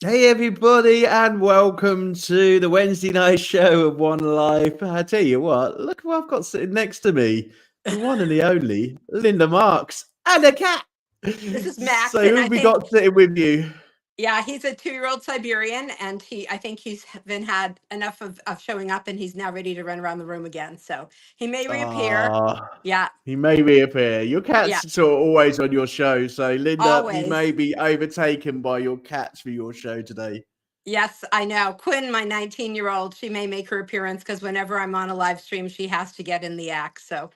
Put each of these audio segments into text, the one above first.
Hey everybody, and welcome to the Wednesday night show of One Life. I tell you what, look what I've got sitting next to me. The one and the only Linda Marks and a cat. This is Max, So and who I have we think, got sitting with you? yeah, he's a 2-year-old Siberian, and I think he's been had enough of showing up, and he's now ready to run around the room again. So he may reappear. Ah, Yeah, he may reappear. Your yeah, cat's sort of always on your show. So Linda, you may always. be overtaken by your cats for your show today. Yes, I know. Quinn, my 19-year-old, she may make her appearance because whenever I'm on a live stream, she has to get in the act. So,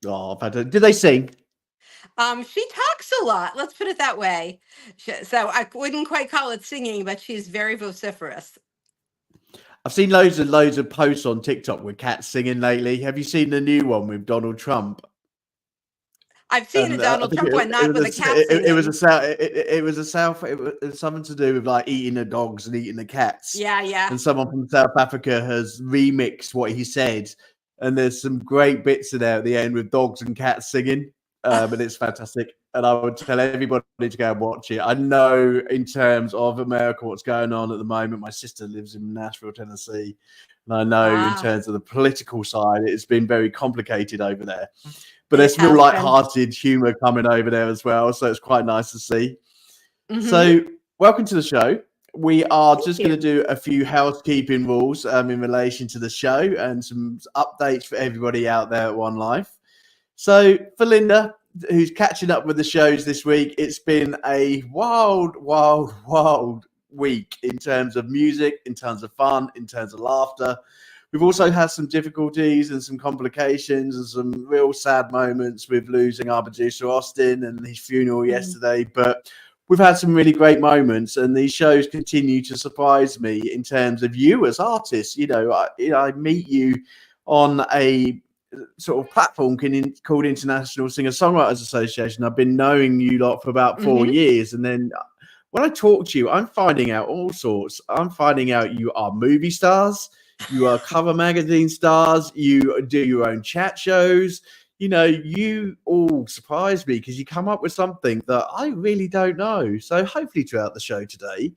Oh, did they sing? she talks a lot. Let's put it that way. So I wouldn't quite call it singing, but she's very vociferous. I've seen loads of posts on TikTok with cats singing lately. Have you seen the new one with Donald Trump? I've seen a And I Donald think Trump one, it not was with a cat it was a singing. south it was something to do with like eating the dogs and eating the cats. Yeah, yeah. And someone from South Africa has remixed what he said, and there's some great bits in there at the end with dogs and cats singing. And it's fantastic. And I would tell everybody to go and watch it. I know in terms of America what's going on at the moment. My sister lives in Nashville, Tennessee, and I know in Ah, terms of the political side, it's been very complicated over there. But it there's real has been. light-hearted humour coming over there as well, so it's quite nice to see. Hmm. So, welcome to the show. We are Thank just going to you. do a few housekeeping rules in relation to the show and some updates for everybody out there at One Life. So, for Linda, who's catching up with the shows this week, it's been a wild week in terms of music, in terms of fun, in terms of laughter. We've also had some difficulties and some complications and some real sad moments with losing our producer Austin and his funeral Mm. yesterday. But we've had some really great moments, and these shows continue to surprise me in terms of you as artists. I meet you on a sort of platform called International Singer-Songwriters Association. I've been knowing you lot for about 4 years, and then when I talk to you, I'm finding out all sorts. I'm finding out you are movie stars, you are cover magazine stars, you do your own chat shows. You all surprise me because you come up with something that I really don't know. So hopefully throughout the show today,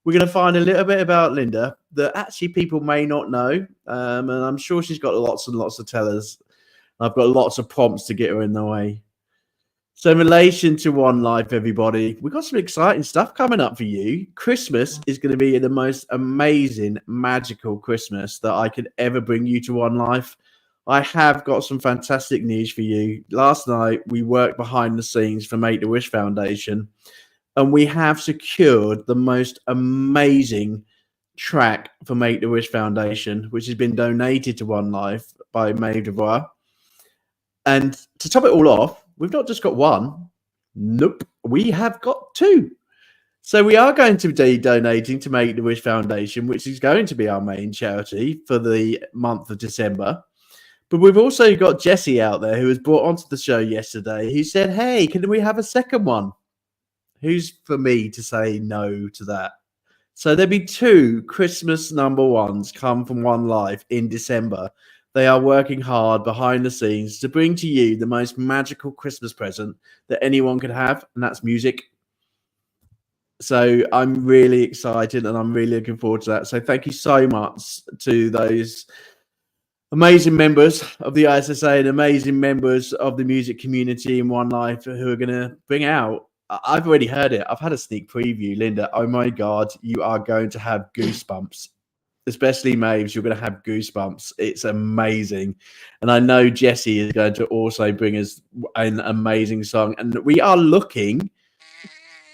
we're going to find a little bit about Linda that actually people may not know. And I'm sure she's got lots and lots to tell us. I've got lots of prompts to get her in the way. So, in relation to One Life, everybody, we've got some exciting stuff coming up for you. Christmas is going to be the most amazing, magical Christmas that I could ever bring you to One Life. I have got some fantastic news for you. Last night, we worked behind the scenes for Make the Wish Foundation, and we have secured the most amazing track for Make the Wish Foundation, which has been donated to One Life by Maeve Devoir. And to top it all off, we've not just got one. Nope, we have got two. So we are going to be donating to Make the Wish Foundation, which is going to be our main charity for the month of December. But we've also got Josie out there who was brought onto the show yesterday who said, hey, can we have a second one? Who's for me to say no to that? So there'll be two Christmas number ones come from One Life in December. They are working hard behind the scenes to bring to you the most magical Christmas present that anyone could have, and that's music. So I'm really excited and I'm really looking forward to that. So thank you so much to those amazing members of the ISSA and amazing members of the music community in One Life who are going to bring out. I've already heard it. I've had a sneak preview, Linda. Oh my God, you are going to have goosebumps. Especially Maves, you're going to have goosebumps. It's amazing. And I know Josie is going to also bring us an amazing song. And we are looking,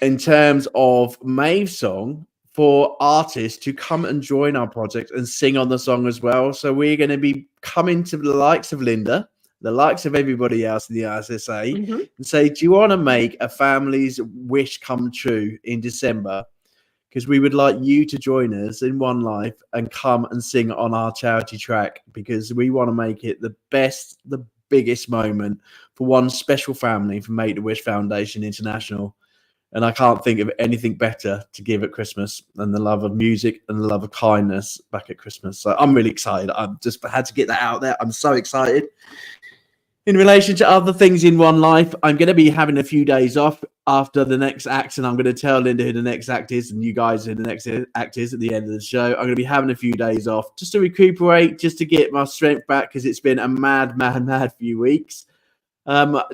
in terms of Maeve's song, for artists to come and join our project and sing on the song as well. So we're going to be coming to the likes of Linda, the likes of everybody else in the ISSA, Hmm. and say, do you want to make a family's wish come true in December? Because we would like you to join us in One Life and come and sing on our charity track, because we want to make it the best, the biggest moment for one special family from Make the Wish Foundation International. And I can't think of anything better to give at Christmas than the love of music and the love of kindness back at Christmas. So I'm really excited. I've just had to get that out there. I'm so excited. In relation to other things in one life, I'm going to be having a few days off after the next act, and I'm going to tell Linda who the next act is and you guys who the next act is at the end of the show. I'm going to be having a few days off just to recuperate, just to get my strength back, because it's been a mad few weeks.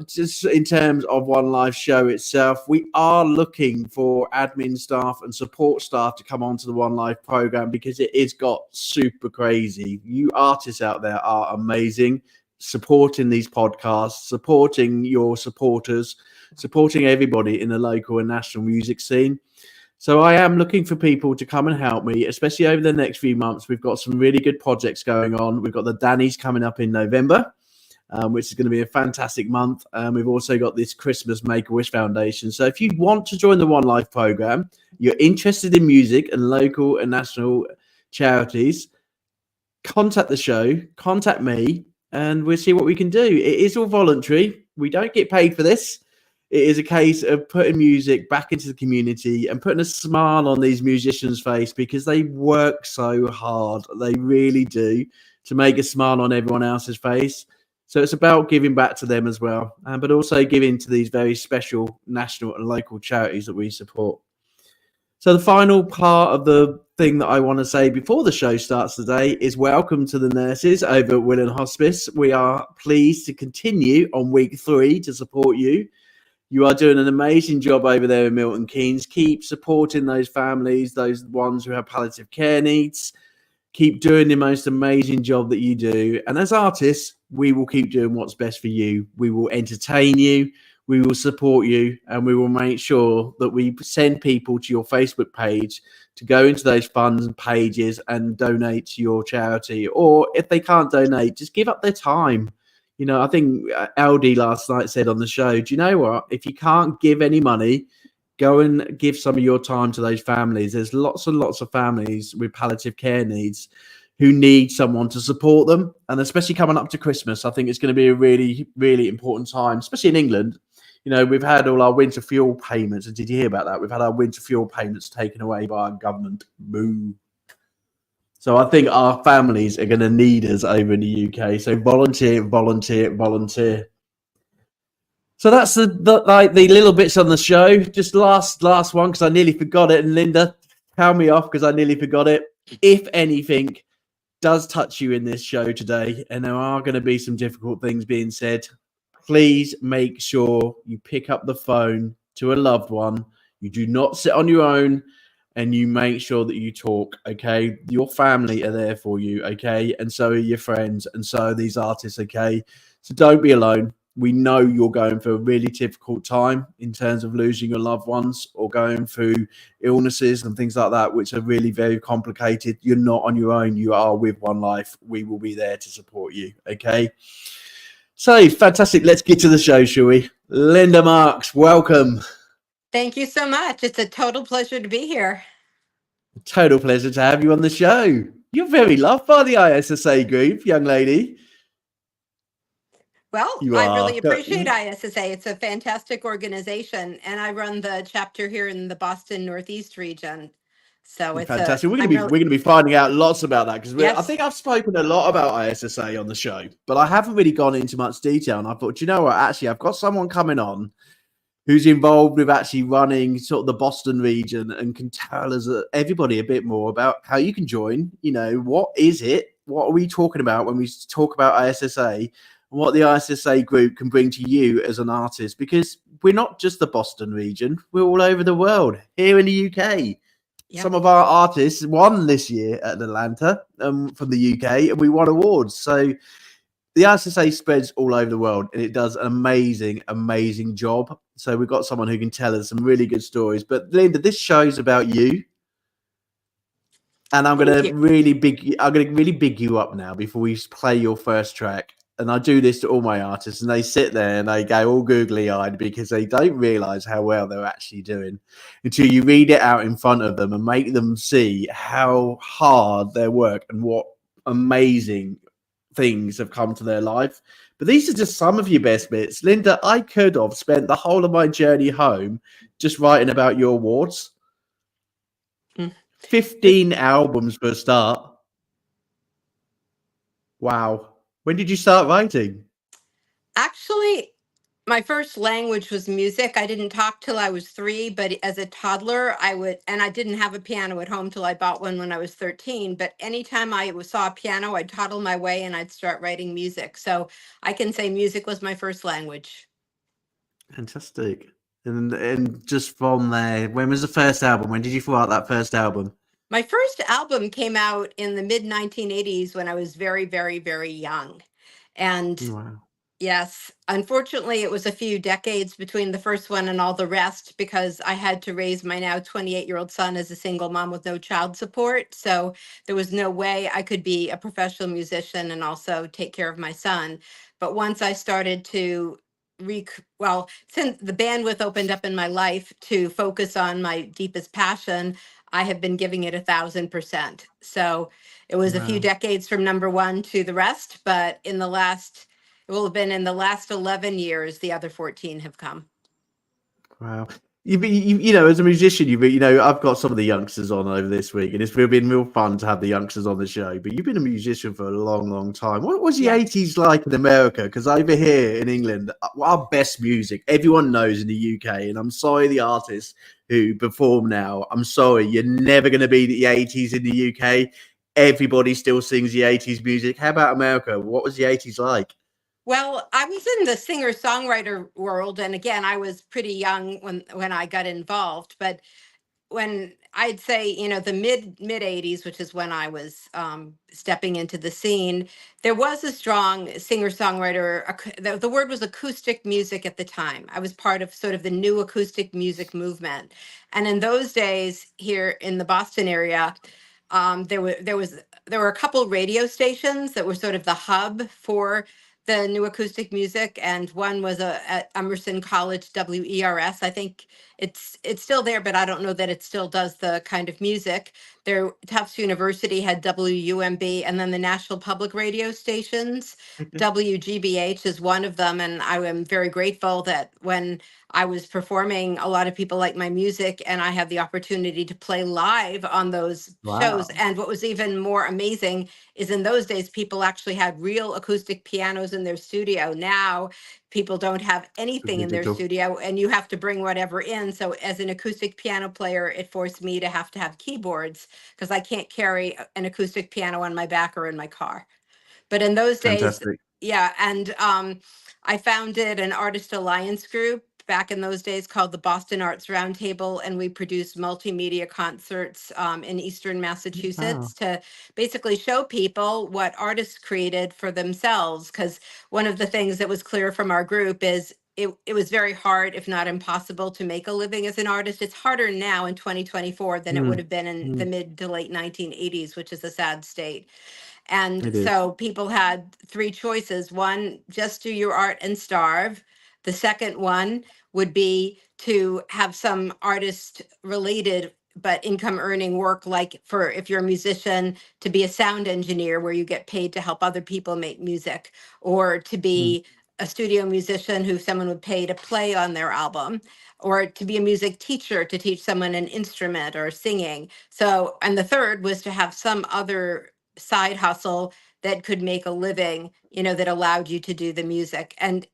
Just in terms of One Life show itself, we are looking for admin staff and support staff to come onto the One Life program because it is got super crazy. You artists out there are amazing, supporting these podcasts, supporting your supporters, supporting everybody in the local and national music scene. So I am looking for people to come and help me, especially over the next few months. We've got some really good projects going on. We've got the Dannies coming up in November, which is going to be a fantastic month. We've also got this Christmas Make-A-Wish Foundation. So if you want to join the One Life program, you're interested in music and local and national charities, contact the show, contact me, and we'll see what we can do. It is all voluntary. We don't get paid for this. It is a case of putting music back into the community and putting a smile on these musicians' face, because they work so hard. They really do, to make a smile on everyone else's face. So it's about giving back to them as well, but also giving to these very special national and local charities that we support. So the final part of the thing that I want to say before the show starts today is welcome to the nurses over at Willan Hospice. We are pleased to continue on week 3 to support you. You are doing an amazing job over there in Milton Keynes. Keep supporting those families, those ones who have palliative care needs. Keep doing the most amazing job that you do. And as artists, we will keep doing what's best for you. We will entertain you. We will support you, and we will make sure that we send people to your Facebook page to go into those funds and pages and donate to your charity. Or if they can't donate, just give up their time. You know, I think LD last night said on the show, do you know what? If you can't give any money, go and give some of your time to those families. There's lots and lots of families with palliative care needs who need someone to support them. And especially coming up to Christmas, I think it's going to be a really, really important time, especially in England. You know, we've had all our winter fuel payments. Did you hear about that? We've had our winter fuel payments taken away by our government. Boo. So I think our families are going to need us over in the UK. So volunteer, volunteer, volunteer. So that's the little bits on the show. Just last one, because I nearly forgot it. And Linda, tell me off because I nearly forgot it. If anything does touch you in this show today, and there are going to be some difficult things being said, please make sure you pick up the phone to a loved one. You do not sit on your own, and you make sure that you talk, okay? Your family are there for you, okay? And so are your friends, and so are these artists, okay? So don't be alone. We know you're going through a really difficult time in terms of losing your loved ones or going through illnesses and things like that, which are really very complicated. You're not on your own. You are with One Life. We will be there to support you, okay? So, fantastic. Let's get to the show, shall we? Linda Marks, welcome. Thank you so much. It's a total pleasure to be here. Total pleasure to have you on the show. You're very loved by the ISSA group, young lady. Well, I really appreciate ISSA. It's a fantastic organization, and I run the chapter here in the Boston Northeast region. So it's fantastic. We're going to be finding out lots about that, because I think I've spoken a lot about ISSA on the show, but I haven't really gone into much detail. And I thought, you know what? Actually, I've got someone coming on who's involved with actually running sort of the Boston region and can tell us everybody a bit more about how you can join. You know, what is it? What are we talking about when we talk about ISSA? What the ISSA group can bring to you as an artist, because we're not just the Boston region, we're all over the world. Here in the UK, some of our artists won this year at Atlanta from the UK, and we won awards. So the ISSA spreads all over the world, and it does an amazing job. So we've got someone who can tell us some really good stories. But Linda, this show's about you. And I'm going to really big you up now before we play your first track. And I do this to all my artists, and they sit there and they go all googly-eyed because they don't realize how well they're actually doing until you read it out in front of them and make them see how hard their work and what amazing things have come to their life. But these are just some of your best bits. Linda, I could have spent the whole of my journey home just writing about your awards. 15 albums for a start. Wow. When did you start writing? Actually, my first language was music. I didn't talk till I was 3, but as a toddler, and I didn't have a piano at home till I bought one when I was 13. But anytime saw a piano, I'd toddle my way and I'd start writing music. So I can say music was my first language. Fantastic. And just from there, when was the first album? When did you throw out that first album? My first album came out in the mid 1980s when I was very, very, very young. And Wow. yes, unfortunately, it was a few decades between the first one and all the rest because I had to raise my now 28-year-old son as a single mom with no child support. So there was no way I could be a professional musician and also take care of my son. But once I started to since the bandwidth opened up in my life to focus on my deepest passion, I have been giving it 1,000%. So it was a few Wow. decades from number one to the rest, but it will have been in the last 11 years, the other 14 have come. Wow. As a musician, I've got some of the youngsters on over this week, and it's been real fun to have the youngsters on the show. But you've been a musician for a long, long time. What was the 80s like in America? Because over here in England, our best music, everyone knows in the UK, and I'm sorry, the artists who perform now, I'm sorry, you're never going to be the 80s in the UK. Everybody still sings the 80s music. How about America? What was the 80s like? Well, I was in the singer-songwriter world, and again, I was pretty young when I got involved. But when I'd say, the mid 80s, which is when I was stepping into the scene, there was a strong singer-songwriter. The word was acoustic music at the time. I was part of sort of the new acoustic music movement, and in those days here in the Boston area, there were a couple radio stations that were sort of the hub for the new acoustic music, and one was at Emerson College WERS. I think it's still there, but I don't know that it still does the kind of music. Tufts University had WUMB, and then the National Public Radio stations. WGBH is one of them, and I am very grateful that when I was performing, a lot of people like my music, and I had the opportunity to play live on those shows. Wow. And what was even more amazing is in those days, people actually had real acoustic pianos in their studio. Now, people don't have anything in their studio, and you have to bring whatever in. So as an acoustic piano player, it forced me to have keyboards because I can't carry an acoustic piano on my back or in my car. But in those days, Fantastic. yeah, and I founded an artist alliance group back in those days called the Boston Arts Roundtable, and we produced multimedia concerts in Eastern Massachusetts to basically show people what artists created for themselves. Because one of the things that was clear from our group is it was very hard, if not impossible, to make a living as an artist. It's harder now in 2024 than it would have been in the mid to late 1980s, which is a sad state. And so people had 3 choices. One, just do your art and starve. The second one would be to have some artist related but income earning work, like for if you're a musician, to be a sound engineer where you get paid to help other people make music, or to be a studio musician who someone would pay to play on their album, or to be a music teacher to teach someone an instrument or singing. So, and the third was to have some other side hustle that could make a living, that allowed you to do the music. And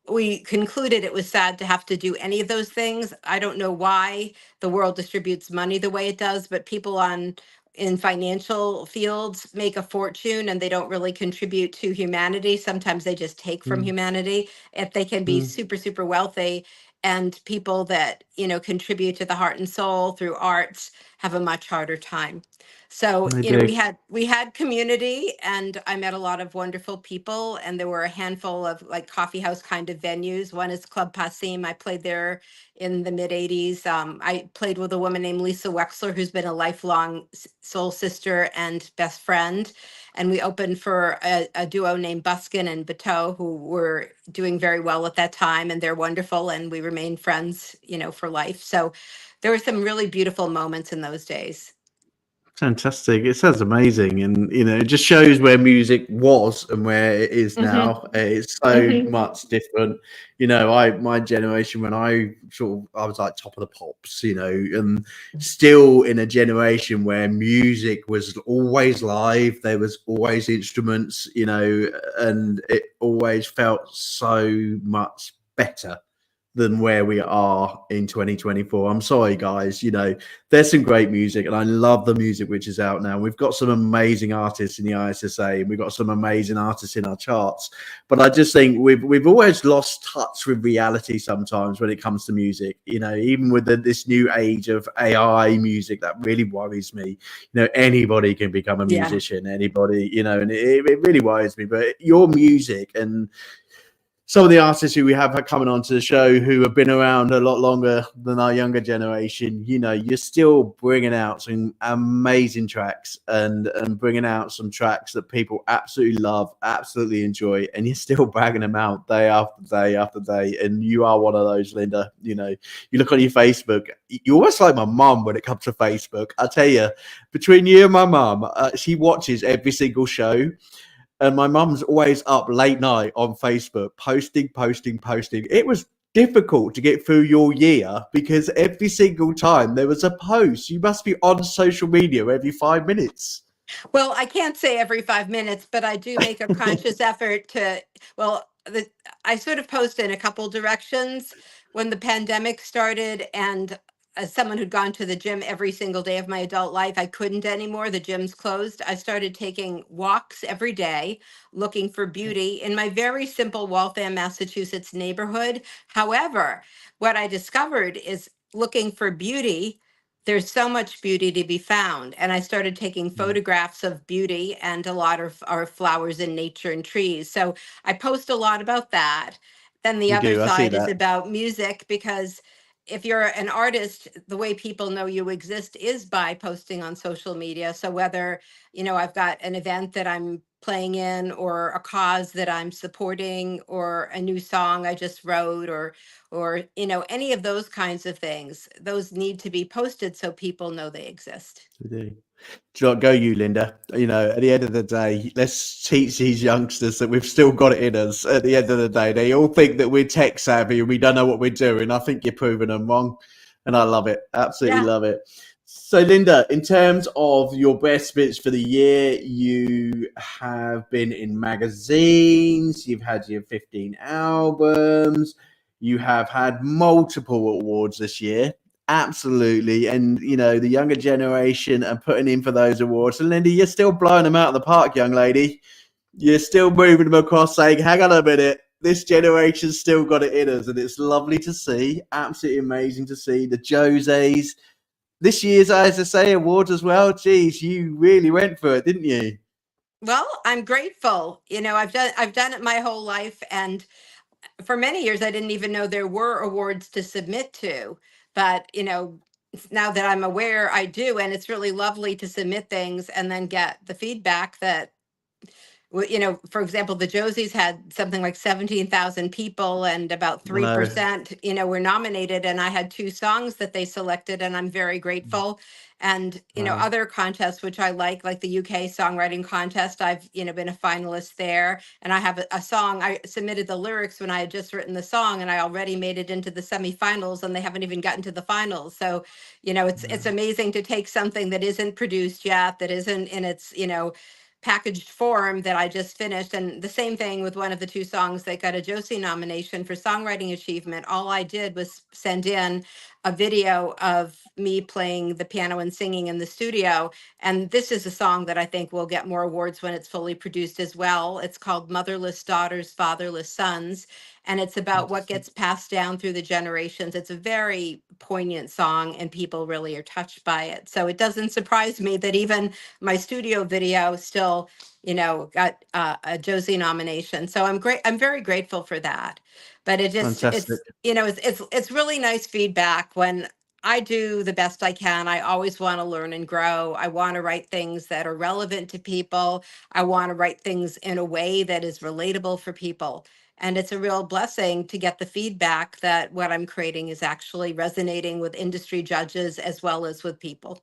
we concluded it was sad to have to do any of those things. I don't know why the world distributes money the way it does, but people in financial fields make a fortune and they don't really contribute to humanity. Sometimes they just take from humanity. If they can be super, super wealthy, and people that, contribute to the heart and soul through arts have a much harder time. So, we had community, and I met a lot of wonderful people, and there were a handful of like coffee house kind of venues. One is Club Passim. I played there in the mid 80s. I played with a woman named Lisa Wexler, who's been a lifelong soul sister and best friend. And we opened for a duo named Buskin and Bateau, who were doing very well at that time, and they're wonderful, and we remained friends, for life. So there were some really beautiful moments in those days. Fantastic. It sounds amazing. And, it just shows where music was and where it is Hmm. now. It's so Hmm. much different. My generation, when I was like top of the pops, and still in a generation where music was always live, there was always instruments, and it always felt so much better than where we are in 2024. I'm sorry, guys. There's some great music, and I love the music which is out now. We've got some amazing artists in the ISSA, and we've got some amazing artists in our charts. But I just think we've always lost touch with reality sometimes when it comes to music. Even with this new age of AI music, that really worries me. Anybody can become a Yeah. musician, anybody. And it really worries me. But your music and some of the artists who we have coming onto the show who have been around a lot longer than our younger generation, you're still bringing out some amazing tracks and bringing out some tracks that people absolutely love, absolutely enjoy, and you're still bragging them out day after day after day. And you are one of those, Linda. You look on your Facebook, you're almost like my mum when it comes to Facebook. I tell you, between you and my mum, she watches every single show. And my mum's always up late night on Facebook, posting. It was difficult to get through your year because every single time there was a post. You must be on social media every 5 minutes. Well, I can't say every 5 minutes, but I do make a conscious effort to, well, I sort of post in a couple directions. When the pandemic started, and as someone who'd gone to the gym every single day of my adult life, I couldn't anymore. The gym's closed. I started taking walks every day, looking for beauty in my very simple Waltham, Massachusetts neighborhood. However, what I discovered is looking for beauty, there's so much beauty to be found. And I started taking photographs of beauty and a lot of our flowers in nature and trees. So I post a lot about that. Then the You other do, I see side is that. about music, because if you're an artist, the way people know you exist is by posting on social media. So whether, I've got an event that I'm playing in, or a cause that I'm supporting, or a new song I just wrote, or any of those kinds of things, those need to be posted so people know they exist. You do. Go you, Linda. At the end of the day, let's teach these youngsters that we've still got it in us. At the end of the day, they all think that we're tech savvy and we don't know what we're doing. I think you're proving them wrong, and I love it. Absolutely Yeah. love it. So, Linda, in terms of your best bits for the year, you have been in magazines, you've had your 15 albums, you have had multiple awards this year. Absolutely. And, the younger generation are putting in for those awards. And, Linda, you're still blowing them out of the park, young lady. You're still moving them across, saying, hang on a minute, this generation's still got it in us. And it's lovely to see. Absolutely amazing to see the Josies. This year's ISSA Awards as well. Geez, you really went for it, didn't you? Well, I'm grateful. I've done it my whole life, and for many years I didn't even know there were awards to submit to. But, now that I'm aware, I do, and it's really lovely to submit things and then get the feedback that, for example, the Josies had something like 17,000 people, and about I know. 3%, were nominated. And I had two songs that they selected, and I'm very grateful. And, Wow. other contests, which I like the UK songwriting contest, I've, been a finalist there. And I have a song, I submitted the lyrics when I had just written the song, and I already made it into the semifinals, and they haven't even gotten to the finals. So, it's amazing to take something that isn't produced yet, that isn't in its, packaged form, that I just finished. And the same thing with one of the two songs that got a Josie nomination for Songwriting Achievement. All I did was send in a video of me playing the piano and singing in the studio. And this is a song that I think will get more awards when it's fully produced as well. It's called Motherless Daughters, Fatherless Sons. And it's about what gets passed down through the generations. It's a very poignant song, and people really are touched by it. So it doesn't surprise me that even my studio video still, got a Josie nomination. So I'm very grateful for that. But Fantastic. it's really nice feedback when I do the best I can. I always want to learn and grow. I want to write things that are relevant to people. I want to write things in a way that is relatable for people. And it's a real blessing to get the feedback that what I'm creating is actually resonating with industry judges as well as with people.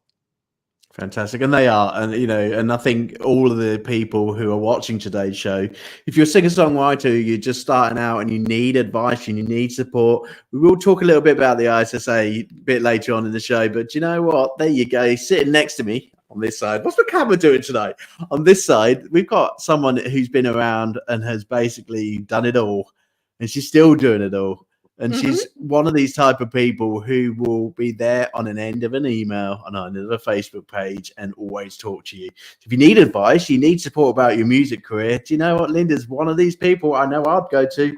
Fantastic. And they are. And, and I think all of the people who are watching today's show, if you're a singer-songwriter, you're just starting out and you need advice and you need support, we will talk a little bit about the ISSA a bit later on in the show. But you know what? There you go. Sitting next to me on this side. What's the camera doing tonight? On this side, we've got someone who's been around and has basically done it all. And she's still doing it all. And she's one of these type of people who will be there on an end of an email, on an end of a Facebook page, and always talk to you. If you need advice, you need support about your music career, do you know what? Linda's one of these people I know I'd go to.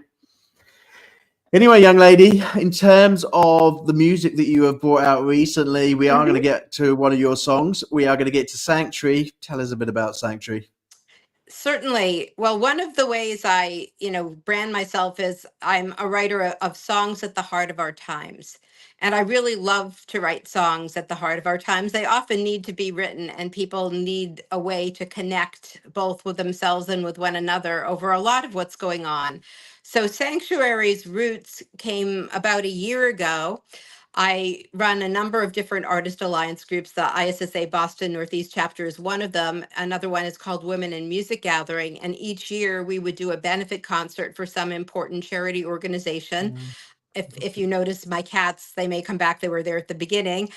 Anyway, young lady, in terms of the music that you have brought out recently, we are going to get to one of your songs. We are going to get to Sanctuary. Tell us a bit about Sanctuary. Certainly. Well, one of the ways I, brand myself is I'm a writer of songs at the heart of our times. And I really love to write songs at the heart of our times. They often need to be written, and people need a way to connect both with themselves and with one another over a lot of what's going on. So Sanctuary's roots came about a year ago. I run a number of different artist alliance groups. The ISSA Boston Northeast chapter is one of them. Another one is called Women in Music Gathering. And each year we would do a benefit concert for some important charity organization. If you notice my cats, they may come back. They were there at the beginning.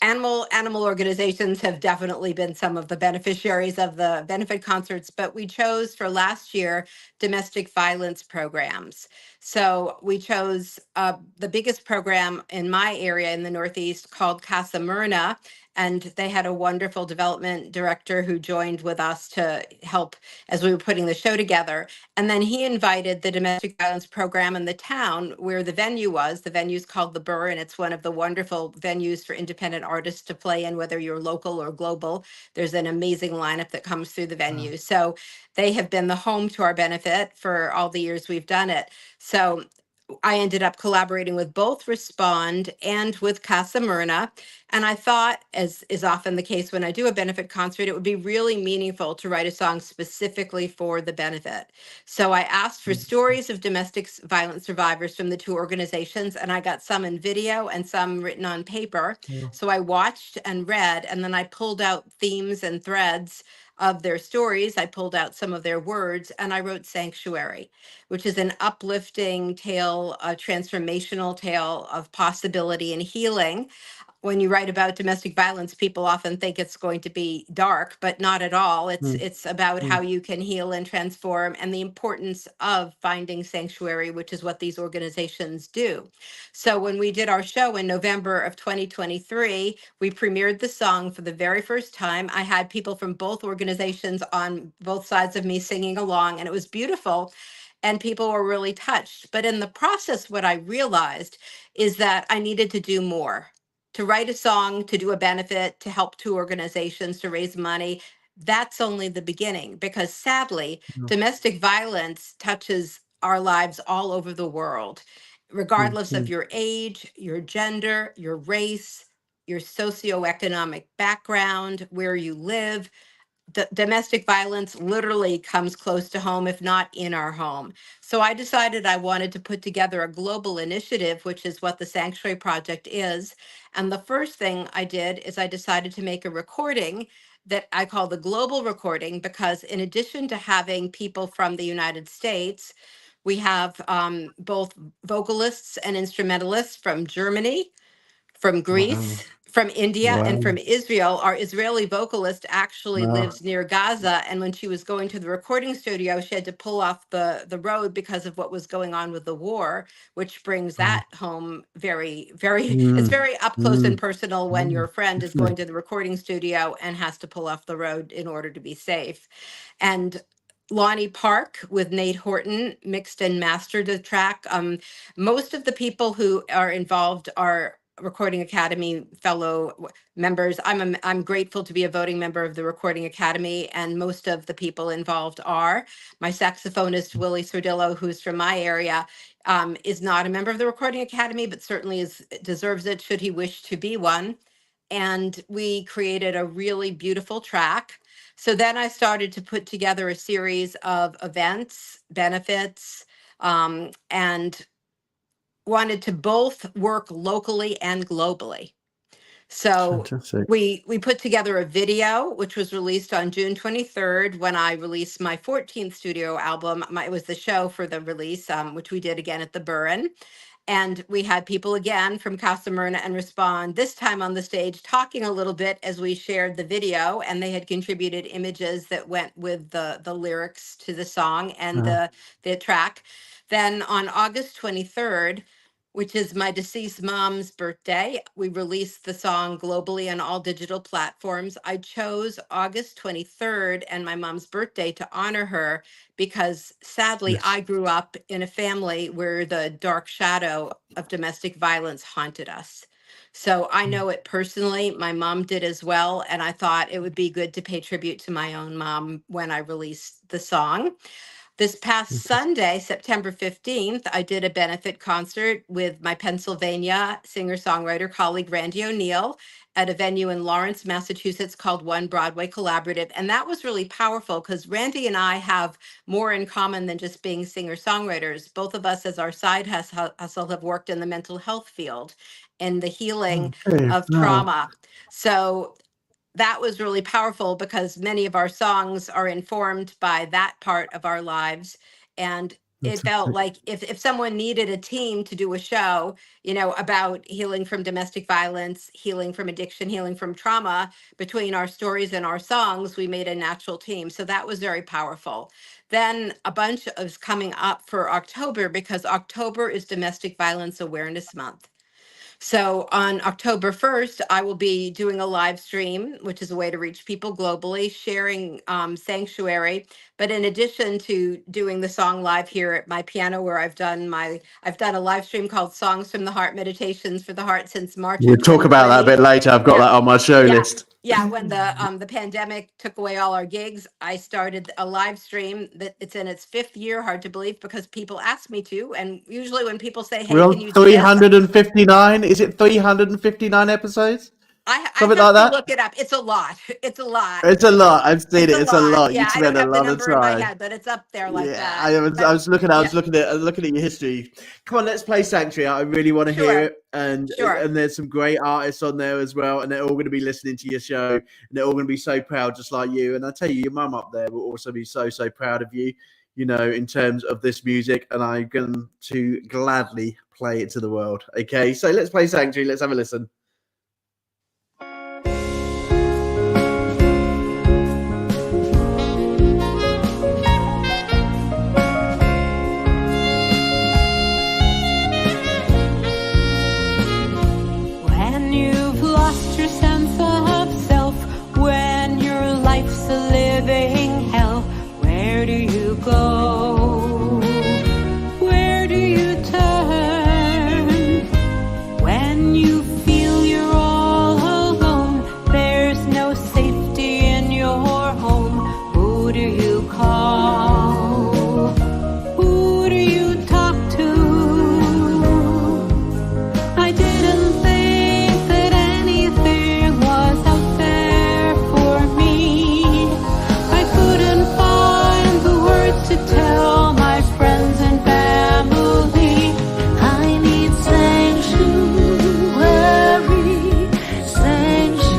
Animal organizations have definitely been some of the beneficiaries of the benefit concerts, but we chose for last year domestic violence programs. So we chose the biggest program in my area in the Northeast called Casa Myrna, and they had a wonderful development director who joined with us to help as we were putting the show together. And then he invited the domestic violence program in the town where the venue was. The venue is called The Burr, and it's one of the wonderful venues for independent artists to play in, whether you're local or global. There's an amazing lineup that comes through the venue. So they have been the home to our benefit for all the years we've done it. So I ended up collaborating with both Respond and with Casa Myrna. And I thought, as is often the case when I do a benefit concert, it would be really meaningful to write a song specifically for the benefit. So I asked for stories of domestic violence survivors from the two organizations, and I got some in video and some written on paper. So I watched and read, and then I pulled out themes and threads of their stories. I pulled out some of their words, and I wrote Sanctuary, which is an uplifting tale, a transformational tale of possibility and healing. When you write about domestic violence, people often think it's going to be dark, but not at all. It's about how you can heal and transform, and the importance of finding sanctuary, which is what these organizations do. So when we did our show in November of 2023, we premiered the song for the very first time. I had people from both organizations on both sides of me singing along, and it was beautiful. And people were really touched. But in the process, what I realized is that I needed to do more. To write a song, to do a benefit, to help two organizations, to raise money, that's only the beginning, because sadly, domestic violence touches our lives all over the world, regardless of your age, your gender, your race, your socioeconomic background, where you live. Domestic violence literally comes close to home, if not in our home. So I decided I wanted to put together a global initiative, which is what the Sanctuary Project is. And the first thing I did is I decided to make a recording that I call the global recording, because in addition to having people from the United States, we have both vocalists and instrumentalists from Germany, from Greece, from India, and from Israel. Our Israeli vocalist actually lives near Gaza, and when she was going to the recording studio, she had to pull off the road because of what was going on with the war, which brings that home very, very, it's very up close and personal when your friend is going to the recording studio and has to pull off the road in order to be safe. And Lonnie Park with Nate Horton mixed and mastered the track. Most of the people who are involved are Recording Academy fellow members. I'm grateful to be a voting member of the Recording Academy, and most of the people involved are. My saxophonist Willie Sordillo, who's from my area, is not a member of the Recording Academy, but certainly deserves it should he wish to be one. And we created a really beautiful track. So then I started to put together a series of events, benefits, and wanted to both work locally and globally. So Fantastic. we put together a video, which was released on June 23rd when I released my 14th studio album. It was the show for the release, which we did again at the Burren. And we had people again from Casa Myrna and Respond, this time on the stage, talking a little bit as we shared the video. And they had contributed images that went with the lyrics to the song and the track. Then on August 23rd, which is my deceased mom's birthday, we released the song globally on all digital platforms. I chose August 23rd and my mom's birthday to honor her because sadly, Yes. I grew up in a family where the dark shadow of domestic violence haunted us. So I know it personally. My mom did as well. And I thought it would be good to pay tribute to my own mom when I released the song. This past Sunday, September 15th, I did a benefit concert with my Pennsylvania singer-songwriter colleague, Randy O'Neill, at a venue in Lawrence, Massachusetts called One Broadway Collaborative. And that was really powerful because Randy and I have more in common than just being singer-songwriters. Both of us, as our side hustle, have worked in the mental health field and the healing of trauma. So that was really powerful because many of our songs are informed by that part of our lives. And it felt like if someone needed a team to do a show, about healing from domestic violence, healing from addiction, healing from trauma, between our stories and our songs, we made a natural team. So that was very powerful. Then a bunch is coming up for October because October is Domestic Violence Awareness Month. So on October 1st, I will be doing a live stream, which is a way to reach people globally, sharing Sanctuary. But in addition to doing the song live here at my piano, where I've done a live stream called Songs from the Heart, Meditations for the Heart since March. We'll talk about that a bit later. I've got that on my show list. Yeah, when the pandemic took away all our gigs, I started a live stream that it's in its 5th year. Hard to believe because people ask me to, and usually when people say, "Hey, we're can you on do 359? Is it 359 episodes? I Something have like that. To look it up. It's a lot. It's a lot. It's a lot. I've seen it. It's a lot. Yeah, You I don't spend a have the lot of number in my time. head, but it's up there like that. I was looking at your history. Come on, let's play Sanctuary. I really want to hear it. And there's some great artists on there as well, and they're all going to be listening to your show, and they're all going to be so proud, just like you. And I tell you, your mum up there will also be so proud of you, in terms of this music. And I'm going to gladly play it to the world. Okay, so let's play Sanctuary. Let's have a listen. Go? Where do you turn when you feel you're all alone? There's no safety in your home. Who do you call? Who do you talk to? I didn't think that anything was out there for me. I couldn't find the words to tell my friends and family. I need sanctuary, sanctuary,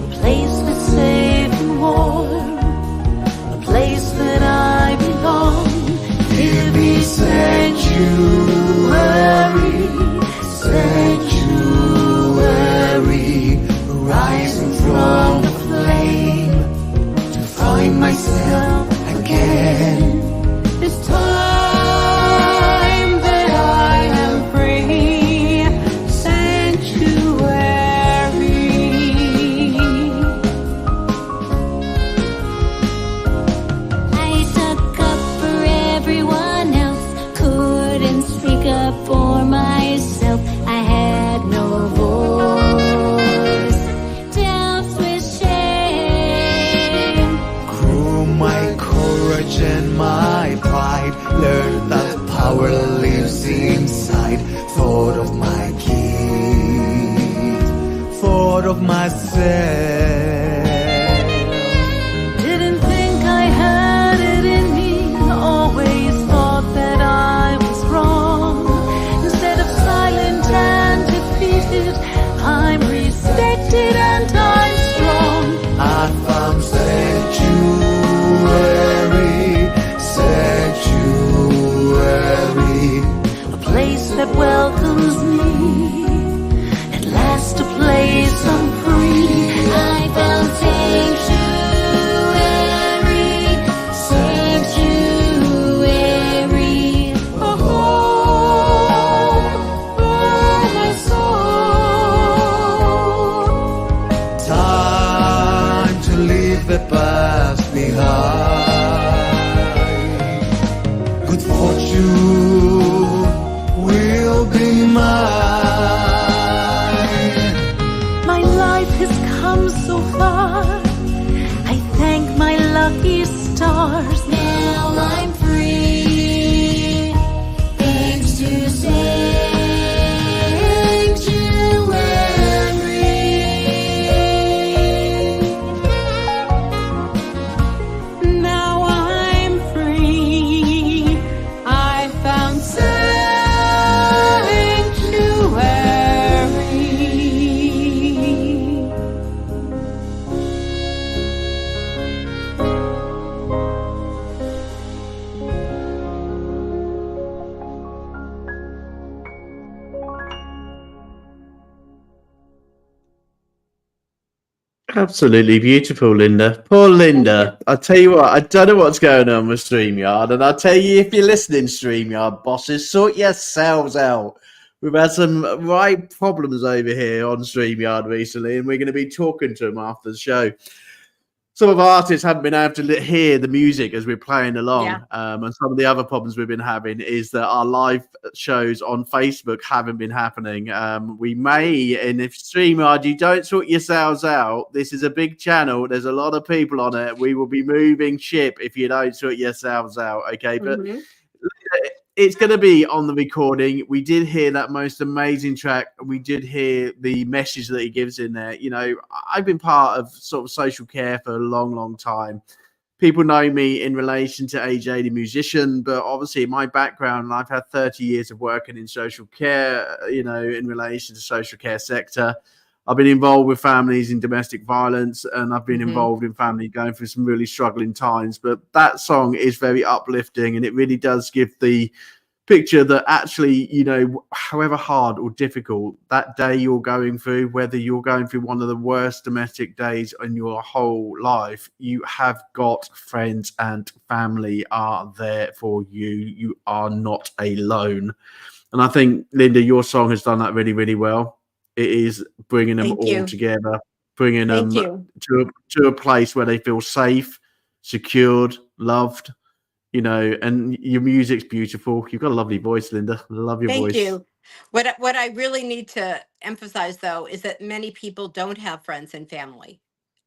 a place that's safe and warm, a place that I belong. Give me sanctuary, sanctuary, rising from the flame to find myself again. It's time that I am free. Sanctuary. I stuck up for everyone else, couldn't speak up for myself. I had no voice, doused with shame. Grew my courage and my pride, learned that power lives inside. Thought of my kids, thought of myself. Didn't think I had it in me, always thought that I was wrong. Instead of silent and defeated, leave the past behind. Good fortune will be mine. My life has come so far. I thank my lucky stars. Now I'm free, thanks to sanctuary. Now I'm free, I found sanctuary. Absolutely beautiful, Linda. Poor Linda. I tell you what, I don't know what's going on with StreamYard, and I'll tell you, if you're listening, StreamYard bosses, sort yourselves out. We've had some right problems over here on StreamYard recently, and we're going to be talking to them after the show. Some of our artists haven't been able to hear the music as we're playing along. Yeah. And some of the other problems we've been having is that our live shows on Facebook haven't been happening. We may, and if StreamYard, you don't sort yourselves out, this is a big channel. There's a lot of people on it. We will be moving ship if you don't sort yourselves out. Okay. But it's going to be on the recording. We did hear that most amazing track. We did hear the message that he gives in there. You know, I've been part of sort of social care for a long, long time. People know me in relation to AJ, the musician, but obviously my background, I've had 30 years of working in social care, you know, in relation to social care sector. I've been involved with families in domestic violence, and I've been involved in family going through some really struggling times. But that song is very uplifting, and it really does give the picture that actually, you know, however hard or difficult that day you're going through, whether you're going through one of the worst domestic days in your whole life, you have got friends and family are there for you. You are not alone. And I think, Linda, your song has done that really, really well. It is bringing them all together, bringing them to a place where they feel safe, secured, loved, you know, and your music's beautiful. You've got a lovely voice, Linda. I love your voice. Thank you. What I really need to emphasize, though, is that many people don't have friends and family.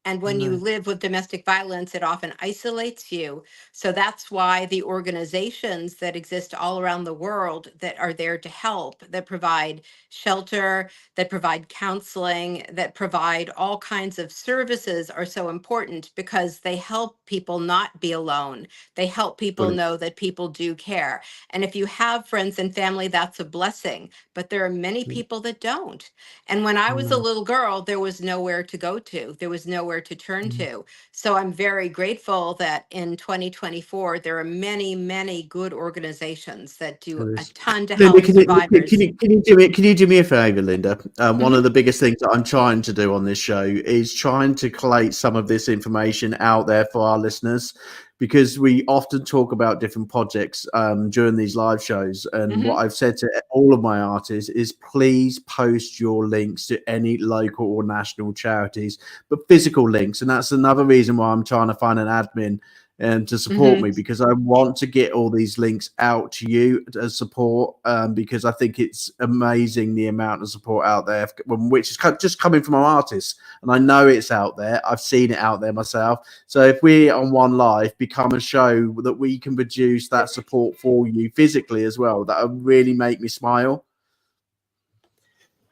And when you live with domestic violence, it often isolates you. So that's why the organizations that exist all around the world that are there to help, that provide shelter, that provide counseling, that provide all kinds of services are so important, because they help people not be alone. They help people know that people do care. And if you have friends and family, that's a blessing. But there are many people that don't. And when I was a little girl, there was nowhere to go to. There was nowhere to turn to. So I'm very grateful that in 2024, there are many, many good organizations that do a ton to help survivors. Can you do me a favor, Linda? One of the biggest things that I'm trying to do on this show is trying to collate some of this information out there for our listeners, because we often talk about different projects during these live shows. And what I've said to all of my artists is, please post your links to any local or national charities, but physical links. And that's another reason why I'm trying to find an admin and to support me, because I want to get all these links out to you as support, because I think it's amazing the amount of support out there, which is just coming from our artists. And I know it's out there. I've seen it out there myself. So if we on One Life become a show that we can produce that support for you physically as well, that would really make me smile.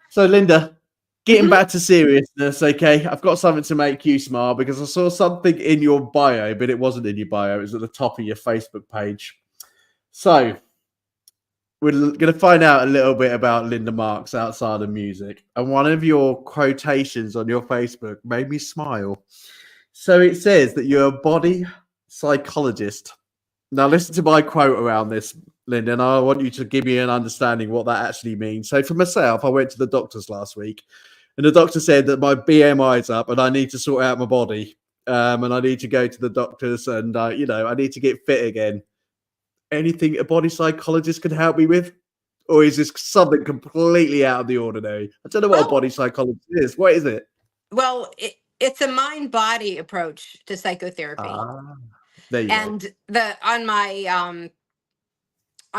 So, Linda, getting back to seriousness, okay, I've got something to make you smile, because I saw something in your bio, but it wasn't in your bio. It was at the top of your Facebook page. So we're going to find out a little bit about Linda Marks outside of music. And one of your quotations on your Facebook made me smile. So it says that you're a body psychologist. Now listen to my quote around this, Linda, and I want you to give me an understanding what that actually means. So for myself, I went to the doctors last week, and the doctor said that my BMI is up and I need to sort out my body. And I need to go to the doctors, and, you know, I need to get fit again. Anything a body psychologist can help me with? Or is this something completely out of the ordinary? I don't know what a body psychologist is. What is it? Well, it's a mind-body approach to psychotherapy. There you go. And on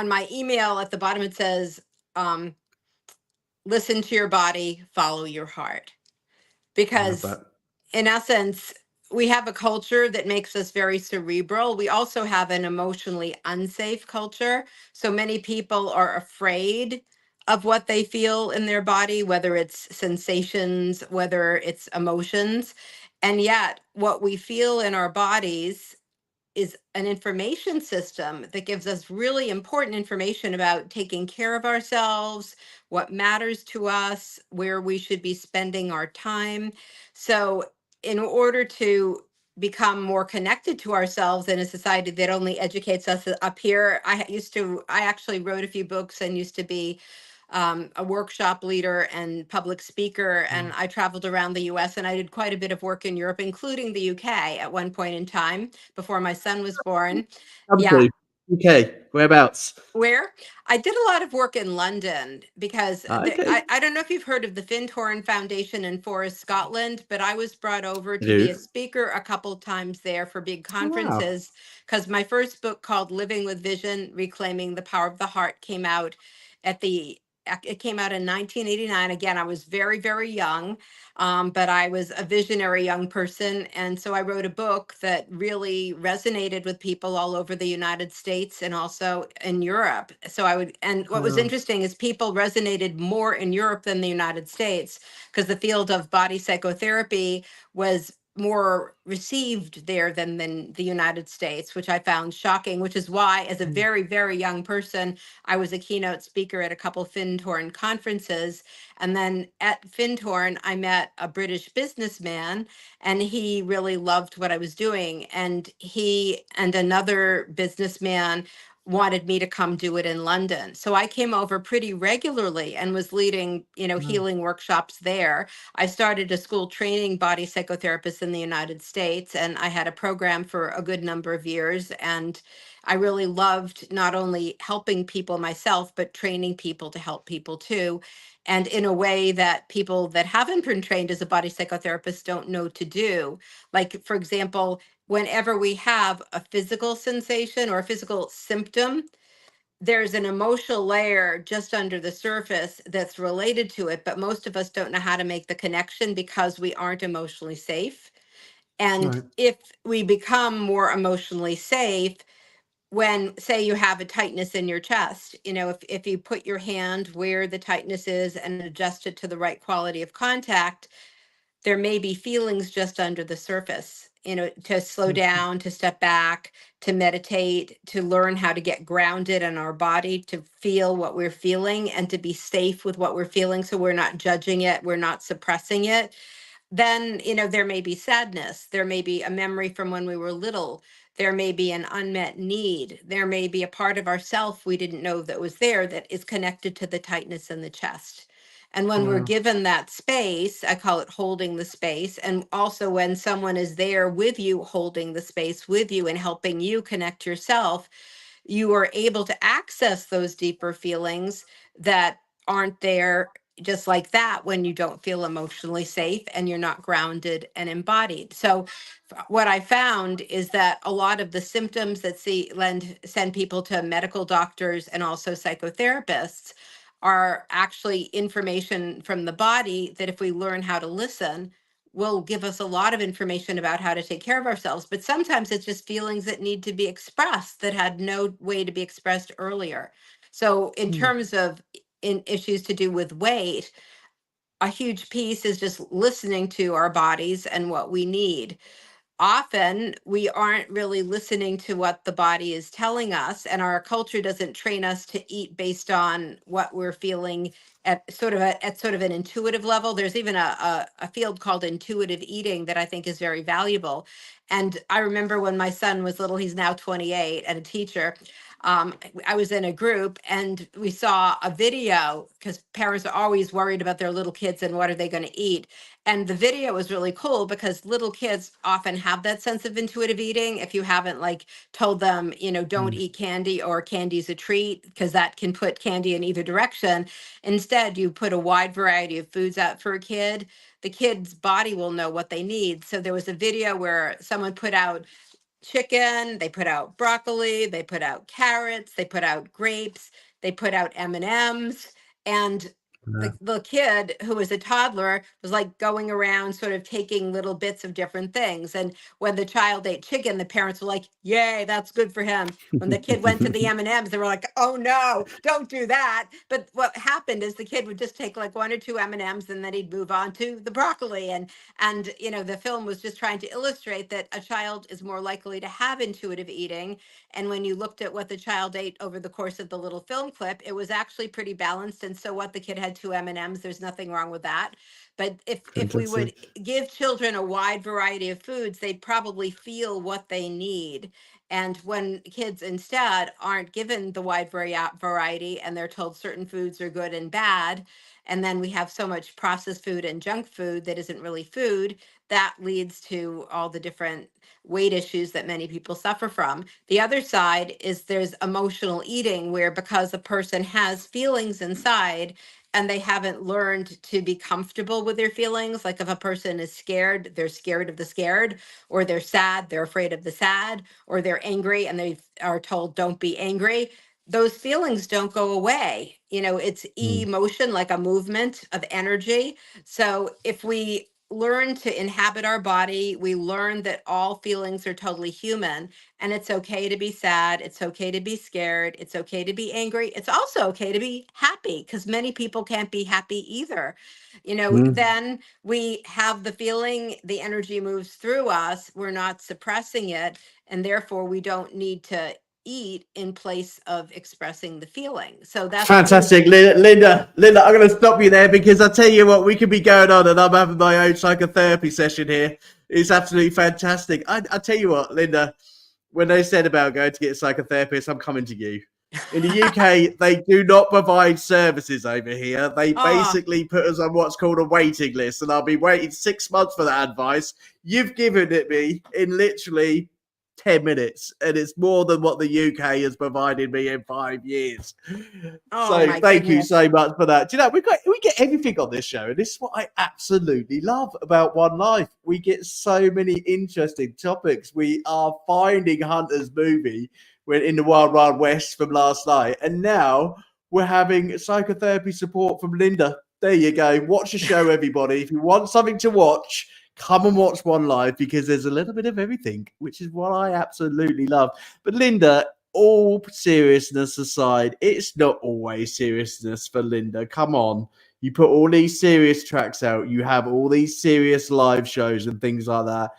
my email at the bottom, it says, listen to your body, follow your heart. Because that. in essence, we have a culture that makes us very cerebral. We also have an emotionally unsafe culture. So many people are afraid of what they feel in their body, whether it's sensations, whether it's emotions. And yet, what we feel in our bodies is an information system that gives us really important information about taking care of ourselves, what matters to us, where we should be spending our time. So, in order to become more connected to ourselves in a society that only educates us up here, I actually wrote a few books and used to be a workshop leader and public speaker. And I traveled around the US and I did quite a bit of work in Europe, including the UK at one point in time before my son was born. Yeah. Okay, whereabouts? Where? I did a lot of work in London because Okay. I don't know if you've heard of the Fintorn Foundation in Forest, Scotland, but I was brought over to do. be a speaker a couple times there for big conferences because my first book called Living with Vision, Reclaiming the Power of the Heart came out it came out in 1989. Again, I was very, very young, but I was a visionary young person. And so I wrote a book that really resonated with people all over the United States and also in Europe. And what was interesting is people resonated more in Europe than the United States because the field of body psychotherapy was more received there than the United States, which I found shocking, which is why, as a very, very young person, I was a keynote speaker at a couple Fintorn conferences. And then at Fintorn, I met a British businessman, and he really loved what I was doing. And he and another businessman wanted me to come do it in London. So I came over pretty regularly and was leading, healing workshops there. I started a school training body psychotherapists in the United States, and I had a program for a good number of years. And I really loved not only helping people myself, but training people to help people too. And in a way that people that haven't been trained as a body psychotherapist don't know to do. Like, for example, whenever we have a physical sensation or a physical symptom, there's an emotional layer just under the surface that's related to it, but most of us don't know how to make the connection because we aren't emotionally safe. And if we become more emotionally safe, when, say, you have a tightness in your chest, if you put your hand where the tightness is and adjust it to the right quality of contact, there may be feelings just under the surface, to slow down, to step back, to meditate, to learn how to get grounded in our body, to feel what we're feeling and to be safe with what we're feeling. So we're not judging it, we're not suppressing it. Then, there may be sadness. There may be a memory from when we were little. There may be an unmet need. There may be a part of ourself we didn't know that was there that is connected to the tightness in the chest. And when we're given that space, I call it holding the space. And also when someone is there with you, holding the space with you and helping you connect yourself, you are able to access those deeper feelings that aren't there just like that when you don't feel emotionally safe and you're not grounded and embodied. So what I found is that a lot of the symptoms that send people to medical doctors and also psychotherapists are actually information from the body that if we learn how to listen, will give us a lot of information about how to take care of ourselves. But sometimes it's just feelings that need to be expressed that had no way to be expressed earlier. So in terms of issues to do with weight, a huge piece is just listening to our bodies and what we need. Often we aren't really listening to what the body is telling us, and our culture doesn't train us to eat based on what we're feeling at sort of an intuitive level. There's even a field called intuitive eating that I think is very valuable. And I remember when my son was little, he's now 28 and a teacher. I was in a group and we saw a video because parents are always worried about their little kids and what are they going to eat. And the video was really cool because little kids often have that sense of intuitive eating. If you haven't told them, don't eat candy or candy's a treat, because that can put candy in either direction. Instead, you put a wide variety of foods out for a kid. the kid's body will know what they need. So there was a video where someone put out chicken, they put out broccoli, they put out carrots, they put out grapes, they put out M&Ms, and the kid, who was a toddler, was like going around sort of taking little bits of different things. And when the child ate chicken, the parents were like, yay, that's good for him. When the kid went to the M&Ms, they were like, oh no, don't do that. But what happened is the kid would just take like 1 or 2 M&Ms, and then he'd move on to the broccoli. And the film was just trying to illustrate that a child is more likely to have intuitive eating. And when you looked at what the child ate over the course of the little film clip, it was actually pretty balanced. And so what, the kid had 2 M&Ms, there's nothing wrong with that. But if we would give children a wide variety of foods, they'd probably feel what they need. And when kids instead aren't given the wide variety, and they're told certain foods are good and bad, and then we have so much processed food and junk food that isn't really food, that leads to all the different weight issues that many people suffer from. The other side is there's emotional eating, where because a person has feelings inside and they haven't learned to be comfortable with their feelings, like if a person is scared, they're scared of the scared, or they're sad, they're afraid of the sad, or they're angry and they are told don't be angry, those feelings don't go away. It's emotion, like a movement of energy. So if we learn to inhabit our body, we learn that all feelings are totally human, and it's okay to be sad, it's okay to be scared, it's okay to be angry, it's also okay to be happy, because many people can't be happy either. Then we have the feeling, the energy moves through us, we're not suppressing it, and therefore we don't need to eat in place of expressing the feeling. So that's fantastic. Linda, I'm going to stop you there, because I tell you what, we could be going on, and I'm having my own psychotherapy session here. It's absolutely fantastic. I tell you what, Linda, when they said about going to get a psychotherapist, I'm coming to you. In the UK, they do not provide services over here. They basically put us on what's called a waiting list, and I'll be waiting 6 months for that advice. You've given it me in literally 10 minutes, and it's more than what the UK has provided me in 5 years. So thank you so much for that. Do you know, we get everything on this show, and this is what I absolutely love about One Life. We get so many interesting topics. We are finding Hunter's movie when in the Wild Wild West from last night, and now we're having psychotherapy support from Linda. There you go. Watch the show, everybody. If you want something to watch, come and watch One Live, because there's a little bit of everything, which is what I absolutely love. But Linda, all seriousness aside, it's not always seriousness for Linda. Come on. You put all these serious tracks out. You have all these serious live shows and things like that.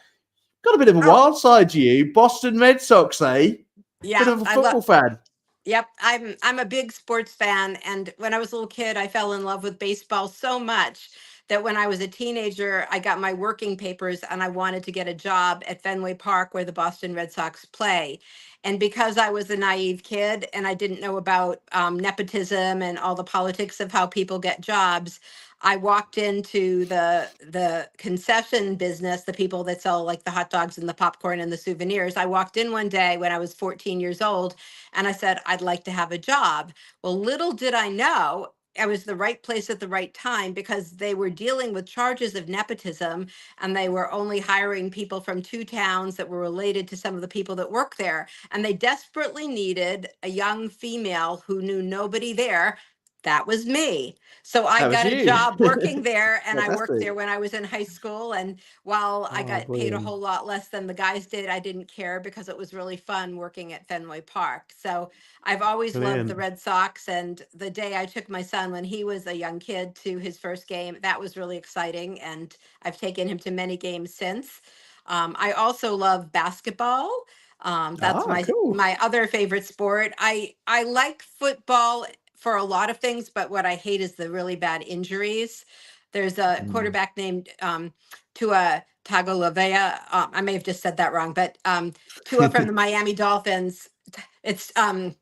Got a bit of a wild side to you. Boston Red Sox, eh? Yeah. Bit of a football fan. Yep, I'm a big sports fan, and when I was a little kid, I fell in love with baseball so much that when I was a teenager, I got my working papers and I wanted to get a job at Fenway Park, where the Boston Red Sox play. And because I was a naive kid and I didn't know about nepotism and all the politics of how people get jobs, I walked into the concession business, the people that sell like the hot dogs and the popcorn and the souvenirs. I walked in one day when I was 14 years old and I said, I'd like to have a job. Well, little did I know, I was the right place at the right time, because they were dealing with charges of nepotism, and they were only hiring people from 2 towns that were related to some of the people that work there. And they desperately needed a young female who knew nobody there. That was me. So I got a job working there, and I worked there when I was in high school. And while I got paid a whole lot less than the guys did, I didn't care, because it was really fun working at Fenway Park. So I've always loved the Red Sox. And the day I took my son, when he was a young kid, to his first game, that was really exciting. And I've taken him to many games since. I also love basketball. That's my other favorite sport. I like football for a lot of things, but what I hate is the really bad injuries. There's a quarterback named Tua Tagovailoa. I may have just said that wrong, but Tua from the Miami Dolphins. It's I'm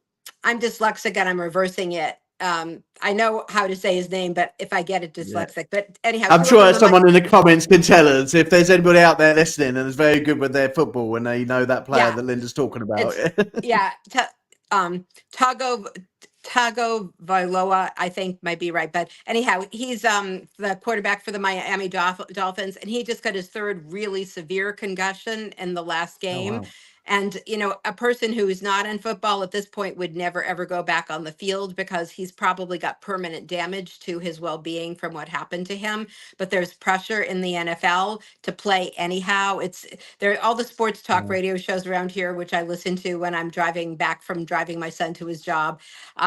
dyslexic and I'm reversing it. I know how to say his name, but if I get it dyslexic, but anyhow, I'm sure someone in the comments can tell us if there's anybody out there listening and is very good with their football and they know that player that Linda's talking about. Tagovailoa, I think might be right. But anyhow, he's the quarterback for the Miami Dolphins, and he just got his third really severe concussion in the last Oh, game. wow. And, a person who is not in football at this point would never, ever go back on the field because he's probably got permanent damage to his well-being from what happened to him. But there's pressure in the NFL to play anyhow. It's there, all the sports talk Yeah. radio shows around here, which I listen to when I'm driving back from driving my son to his job.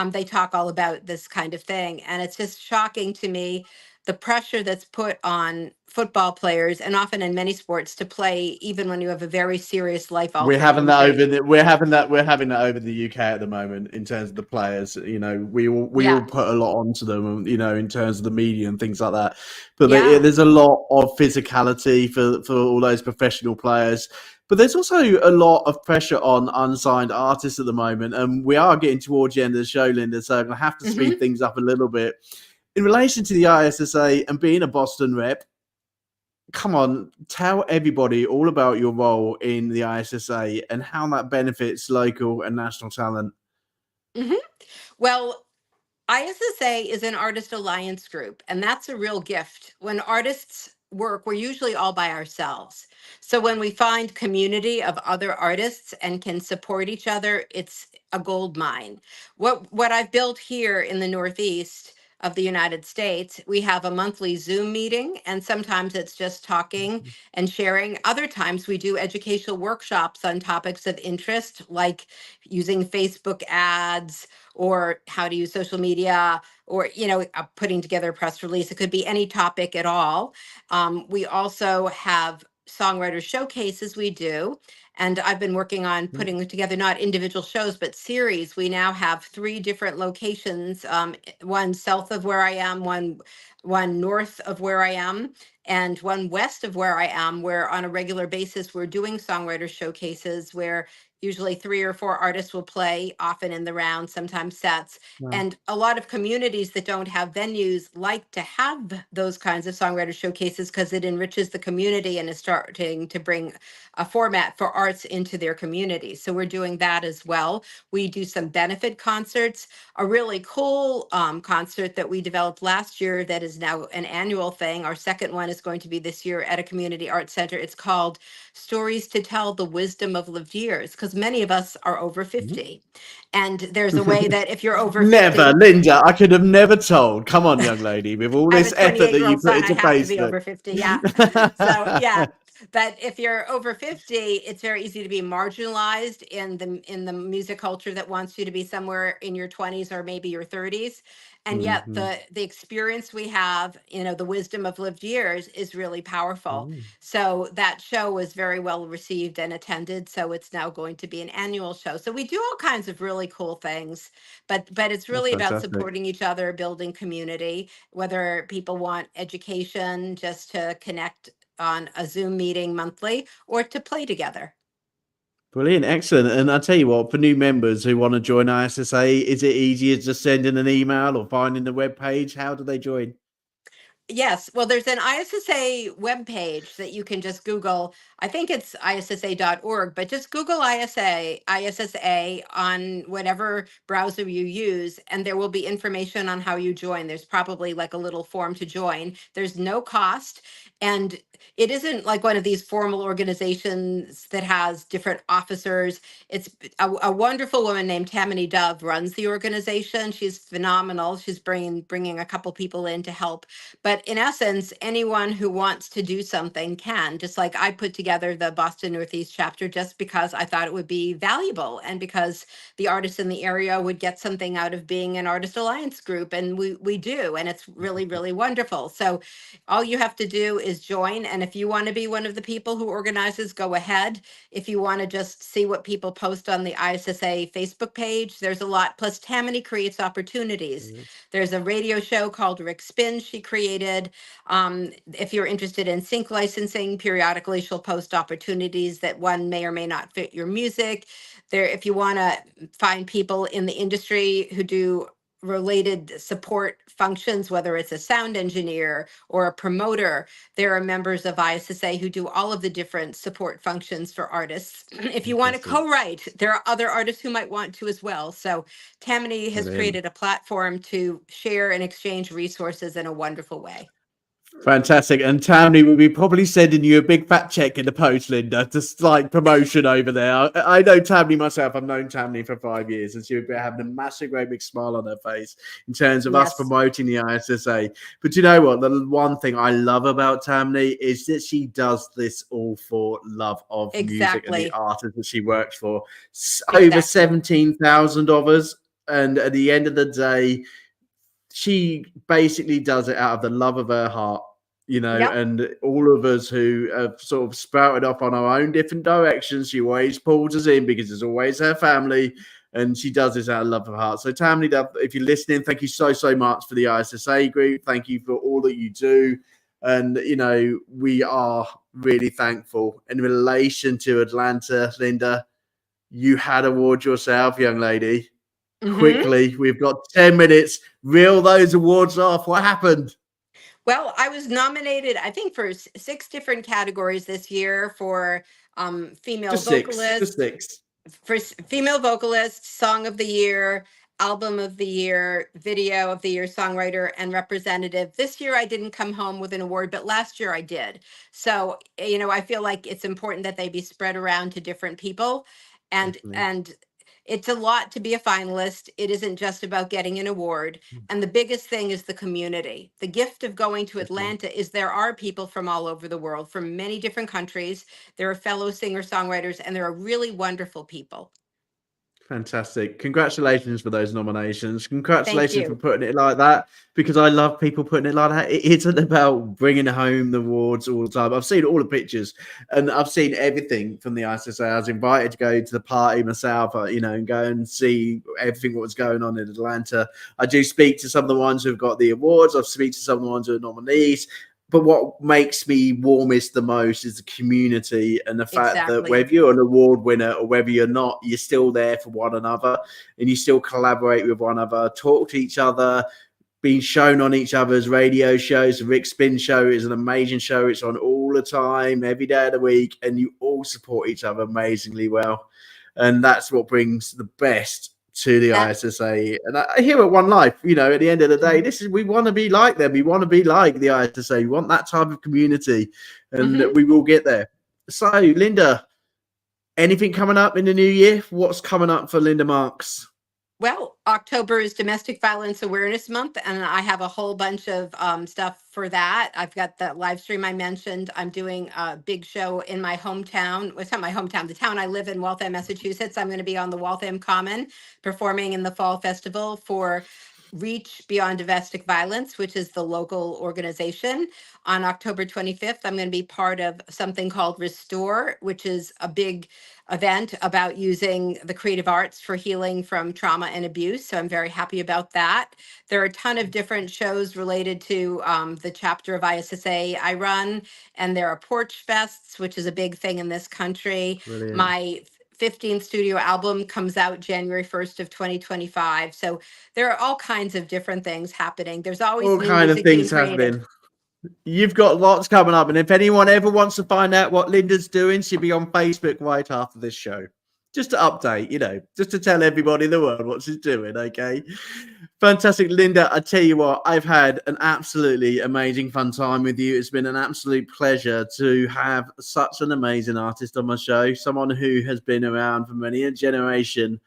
They talk all about this kind of thing. And it's just shocking to me the pressure that's put on football players and often in many sports to play even when you have a very serious life We're altering having that injury. over we're having that over the UK at the moment in terms of the players. We all put a lot onto them, in terms of the media and things like that. But Yeah. there's a lot of physicality for all those professional players. But there's also a lot of pressure on unsigned artists at the moment. And we are getting towards the end of the show, Linda, so I'm going to have to speed things up a little bit. In relation to the ISSA and being a Boston rep, come on, tell everybody all about your role in the ISSA and how that benefits local and national talent. Well, ISSA is an artist alliance group, and that's a real gift. When artists work, we're usually all by ourselves. So when we find community of other artists and can support each other, it's a gold mine. What I've built here in the Northeast of the United States, we have a monthly Zoom meeting, and sometimes it's just talking and sharing. Other times we do educational workshops on topics of interest, like using Facebook ads or how to use social media, or putting together a press release. It could be any topic at all. We also have songwriter showcases we do. And I've been working on putting together not individual shows, but series. We now have 3 different locations, one south of where I am, one north of where I am, and one west of where I am, where on a regular basis we're doing songwriter showcases where usually 3 or 4 artists will play, often in the round, sometimes sets. Wow. And a lot of communities that don't have venues like to have those kinds of songwriter showcases because it enriches the community and is starting to bring a format for arts into their community. So we're doing that as well. We do some benefit concerts. A really cool concert that we developed last year that is now an annual thing. Our second one is going to be this year at a community arts center. It's called Stories to Tell the Wisdom of Lived Years, because many of us are over 50. And there's a way that if you're over 50... Never, Linda, I could have never told. Come on, young lady, with all I have this a effort that you 28-year-old put son, into I have to be Facebook. over 50, yeah. So, yeah. But if you're over 50, it's very easy to be marginalized in the music culture that wants you to be somewhere in your 20s or maybe your 30s. And yet the experience we have, the wisdom of lived years is really powerful. So that show was very well received and attended. So it's now going to be an annual show. So we do all kinds of really cool things, but it's really about fantastic. supporting each other, building community, whether people want education just to connect on a Zoom meeting monthly or to play together. Brilliant, excellent. And I'll tell you what, for new members who want to join ISSA, is it easier just sending an email or finding the webpage? How do they join? Yes. Well, there's an ISSA webpage that you can just Google. I think it's issa.org, but just Google ISSA on whatever browser you use, and there will be information on how you join. There's probably like a little form to join. There's no cost. And it isn't like one of these formal organizations that has different officers. It's a wonderful woman named Tammany Dove runs the organization. She's phenomenal. She's bringing a couple people in to help. But in essence, anyone who wants to do something can, just like I put together the Boston Northeast chapter just because I thought it would be valuable and because the artists in the area would get something out of being an artist alliance group. And we do, and it's really, really wonderful. So all you have to do is join. And if you want to be one of the people who organizes, go ahead. If you want to just see what people post on the ISSA Facebook page, there's a lot. Plus, Tammany creates opportunities. There's a radio show called Rick Spin she created. If you're interested in sync licensing, periodically she'll post opportunities that one may or may not fit your music. There, if you want to find people in the industry who do related support functions, whether it's a sound engineer or a promoter. There are members of ISSA who do all of the different support functions for artists. If you want to co-write, there are other artists who might want to as well. So Tammany has created a platform to share and exchange resources in a wonderful way. Fantastic. And Tammany will be probably sending you a big fat check in the post, Linda, just like promotion over there. I know Tammany myself. I've known Tammany for 5 years, and she would be having a massive, great big smile on her face in terms of us promoting the ISSA. But you know what? The one thing I love about Tammany is that she does this all for love of music and the artists that she works for. Over 17,000 of us. And at the end of the day, she basically does it out of the love of her heart, you know, and all of us who have sort of sprouted up on our own different directions, she always pulls us in because it's always her family, and she does this out of love of her heart. So Tammany, if you're listening, thank you so much for the ISSA group. Thank you for all that you do. And, you know, we are really thankful. In relation to Atlanta, Linda, you had awards yourself, young lady. Quickly, we've got 10 minutes. Reel those awards off. What happened? Well, I was nominated, I think, for 6 different categories this year for female vocalist, for female vocalist, song of the year, album of the year, video of the year, songwriter, and representative. This year I didn't come home with an award, but last year I did. So, you know, I feel like it's important that they be spread around to different people, and it's a lot to be a finalist. It isn't just about getting an award. And the biggest thing is the community. The gift of going to Atlanta is there are people from all over the world, from many different countries. There are fellow singer-songwriters, and there are really wonderful people. Fantastic. Congratulations for those nominations. Congratulations for putting it like that, because I love people putting it like that. It isn't about bringing home the awards all the time. I've seen all the pictures and I've seen everything from the ISSA. I was invited to go to the party myself, you know, and go and see everything what was going on in Atlanta. I do speak to some of the ones who've got the awards. I've speak to some of the ones who are nominees. But what makes me warmest the most is the community and the fact that whether you're an award winner or whether you're not, you're still there for one another and you still collaborate with one another, talk to each other, being shown on each other's radio shows. The Rick Spin show is an amazing show. It's on all the time, every day of the week, and you all support each other amazingly well. And that's what brings the best to the ISSA. And I hear at One Life, you know, at the end of the day, we want to be like them. We want to be like the ISSA. We want that type of community, and we will get there. So, Linda, anything coming up in the new year? What's coming up for Linda Marks? Well, October is Domestic Violence Awareness Month, and I have a whole bunch of stuff for that. I've got the live stream I mentioned. I'm doing a big show in my hometown. Well, it's not my hometown, the town I live in, Waltham, Massachusetts. I'm going to be on the Waltham Common performing in the Fall Festival for Reach Beyond Domestic Violence, which is the local organization. On October 25th, I'm going to be part of something called Restore, which is a big event about using the creative arts for healing from trauma and abuse. So I'm very happy about that. There are a ton of different shows related to the chapter of ISSA I run, and there are Porch Fests, which is a big thing in this country. Brilliant. My 15th studio album comes out January 1st of 2025. So there are all kinds of different things happening. There's always all kind of things happening. You've got lots coming up, and if anyone ever wants to find out what Linda's doing, she'll be on Facebook right after this show. Just to update, you know, just to tell everybody in the world what she's doing, okay? Fantastic, Linda. I tell you what, I've had an absolutely amazing fun time with you. It's been an absolute pleasure to have such an amazing artist on my show, someone who has been around for many a generation,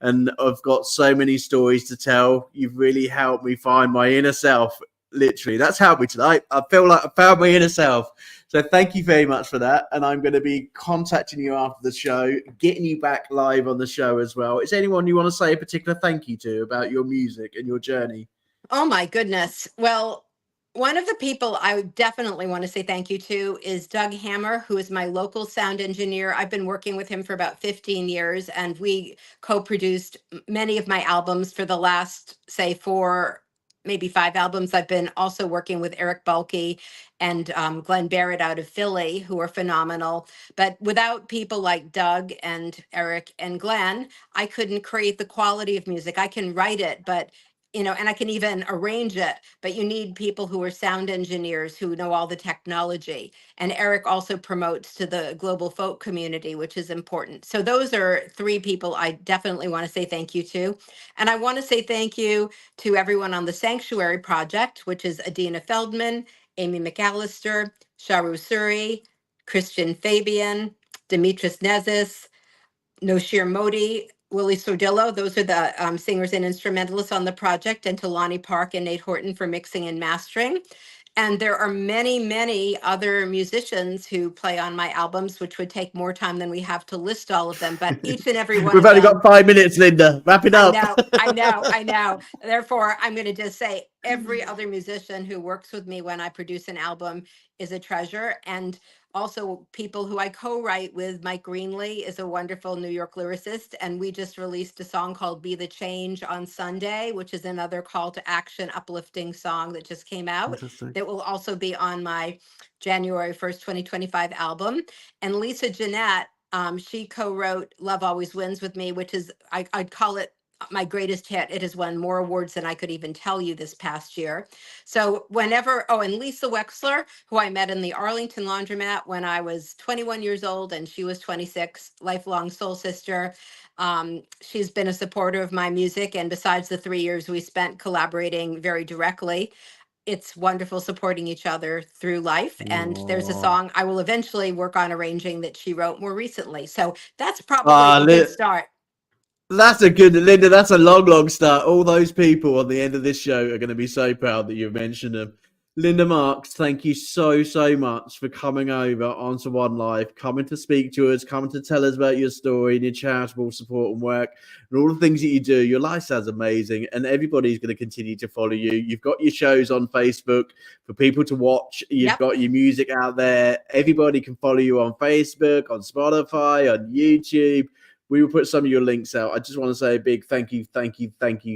and I've got so many stories to tell. You've really helped me find my inner self. Literally, that's helped me tonight. I feel like I found my inner self. So thank you very much for that. And I'm going to be contacting you after the show, getting you back live on the show as well. Is anyone you want to say a particular thank you to about your music and your journey? Oh my goodness. Well, one of the people I definitely want to say thank you to is Doug Hammer, who is my local sound engineer. I've been working with him for about 15 years, and we co-produced many of my albums for the last, say, 4, maybe 5 albums. I've been also working with Eric Balke and Glenn Barrett out of Philly, who are phenomenal. But without people like Doug and Eric and Glenn, I couldn't create the quality of music. I can write it, but and I can even arrange it, but you need people who are sound engineers who know all the technology. And Eric also promotes to the global folk community, which is important. So those are 3 people I definitely want to say thank you to. And I want to say thank you to everyone on the Sanctuary Project, which is Adina Feldman, Amy McAllister, Sharu Suri, Christian Fabian, Demetris Nezis, Noshir Modi, Willie Sordillo. Those are the singers and instrumentalists on the project, and to Lonnie Park and Nate Horton for mixing and mastering. And there are many, many other musicians who play on my albums, which would take more time than we have to list all of them. But each and every one We've of only them, got 5 minutes, Linda. Wrap it up. I know. Therefore, I'm going to just say every other musician who works with me when I produce an album is a treasure. And also people who I co-write with. Mike Greenlee is a wonderful New York lyricist. And we just released a song called Be the Change on Sunday, which is another call to action, uplifting song that just came out. That will also be on my January 1st, 2025 album. And Lisa Jeanette, she co-wrote Love Always Wins with me, which is, I'd call it my greatest hit. It has won more awards than I could even tell you this past year. So whenever, and Lisa Wexler, who I met in the Arlington Laundromat when I was 21 years old and she was 26, lifelong soul sister. She's been a supporter of my music. And besides the 3 years we spent collaborating very directly, it's wonderful supporting each other through life. And there's a song I will eventually work on arranging that she wrote more recently. So that's probably a good start. That's a good, Linda, that's a long start. All those people on the end of this show are going to be so proud that you've mentioned them. Linda Marks, thank you so much for coming over onto One Life, coming to speak to us, coming to tell us about your story and your charitable support and work and all the things that you do. Your lifestyle's amazing and everybody's going to continue to follow you. You've got your shows on Facebook for people to watch. You've got your music out there. Everybody can follow you on Facebook, on Spotify, on YouTube. We will put some of your links out. I just want to say a big thank you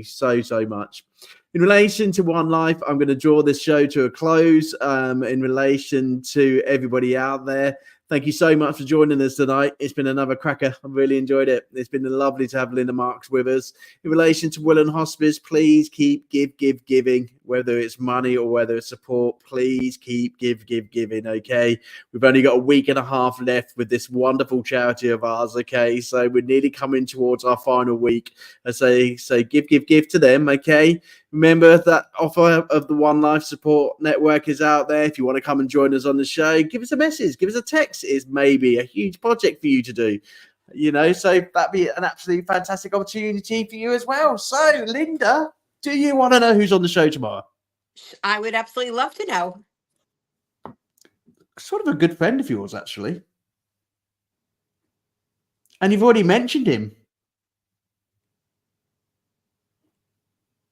so much. In relation to One Life, I'm going to draw this show to a close. In relation to everybody out there, thank you so much for joining us tonight. It's been another cracker. I've really enjoyed it. It's been lovely to have Linda Marks with us. In relation to Willan Hospice, please keep giving, whether it's money or whether it's support. Please keep giving, okay? We've only got a week and a half left with this wonderful charity of ours, okay? So we're nearly coming towards our final week. I say give to them, okay? Remember that offer of the One Life Support Network is out there. If you want to come and join us on the show, give us a message, give us a text. It's maybe a huge project for you to do, so that'd be an absolutely fantastic opportunity for you as well. So, Linda, do you want to know who's on the show tomorrow? I would absolutely love to know. Sort of a good friend of yours, actually. And you've already mentioned him.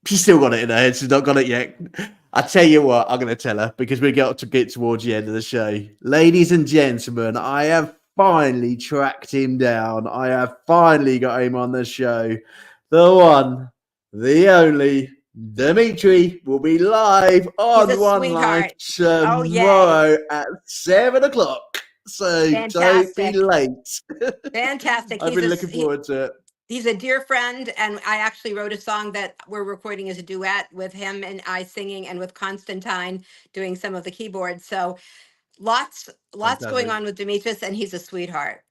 She's still got it in her head. She's not got it yet. I tell you what, I'm going to tell her because we got to get towards the end of the show. Ladies and gentlemen, I have finally tracked him down. I have finally got him on the show. The one, the only, Dimitri will be live on One Life tomorrow at 7:00. So don't be late. Fantastic. I've been looking forward to it. He's a dear friend, and I actually wrote a song that we're recording as a duet with him and I singing, and with Constantine doing some of the keyboards. So lots going on with Demetris, and he's a sweetheart.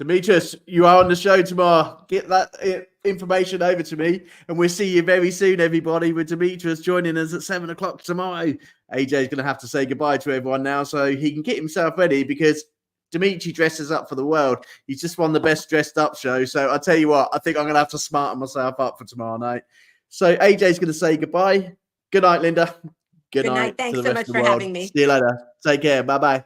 Demetris, you are on the show tomorrow. Get that information over to me, and we'll see you very soon, everybody, with Demetris joining us at 7:00 tomorrow. AJ's going to have to say goodbye to everyone now so he can get himself ready, because Dimitri dresses up for the world. He's just won the best dressed up show. So I'll tell you what, I think I'm going to have to smarten myself up for tomorrow night. So AJ's going to say goodbye. Good night, Linda. Good night. Thanks so much for having me. See you later. Take care. Bye-bye.